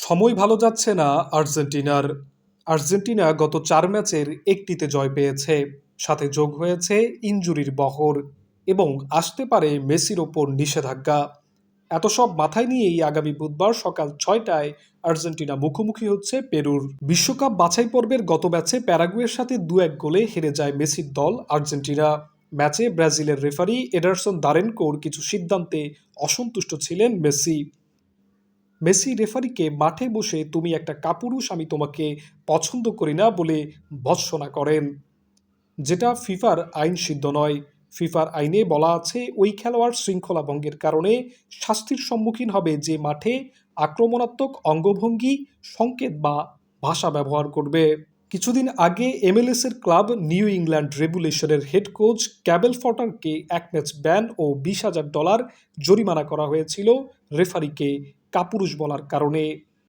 সময় ভালো যাচ্ছে না আর্জেন্টিনার। আর্জেন্টিনা গত ৪ ম্যাচের একটিতে জয় পেয়েছে। সাথে যোগ হয়েছে ইনজুরির বহর এবং আসতে পারে মেসির ওপর নিষেধাজ্ঞা। এত সব মাথায় নিয়েই আগামী বুধবার সকাল ৬টায় আর্জেন্টিনা মুখোমুখি হচ্ছে পেরুর। বিশ্বকাপ বাছাই পর্বের গত ম্যাচে প্যারাগুয়ের সাথে ২-১ গোলে হেরে যায় মেসির দল আর্জেন্টিনা। ম্যাচে ব্রাজিলের রেফারি এডারসন দারেনকোর কিছু সিদ্ধান্তে অসন্তুষ্ট ছিলেন মেসি। মেসি রেফারিকে মাঠে বসে "তুমি একটা কাপুরুষ, আমি তোমাকে পছন্দ করি না" বলে ভর্ৎসনা করেন, যেটা ফিফার আইন সিদ্ধ নয়। ফিফার আইনে বলা আছে ওই খেলোয়াড় শৃঙ্খলা ভঙ্গের কারণে শাস্তির সম্মুখীন হবে যে মাঠে আক্রমণাত্মক অঙ্গভঙ্গি, সংকেত বা ভাষা ব্যবহার করবে। কিছুদিন আগে এমএলএস এর ক্লাব নিউ ইংল্যান্ড রেগুলেশনের হেড কোচ ক্যাবেল ফটারকে ১ ম্যাচ ব্যান ও $২০,০০০ জরিমানা করা হয়েছিল রেফারিকে কাপুরুষ বলার কারণে।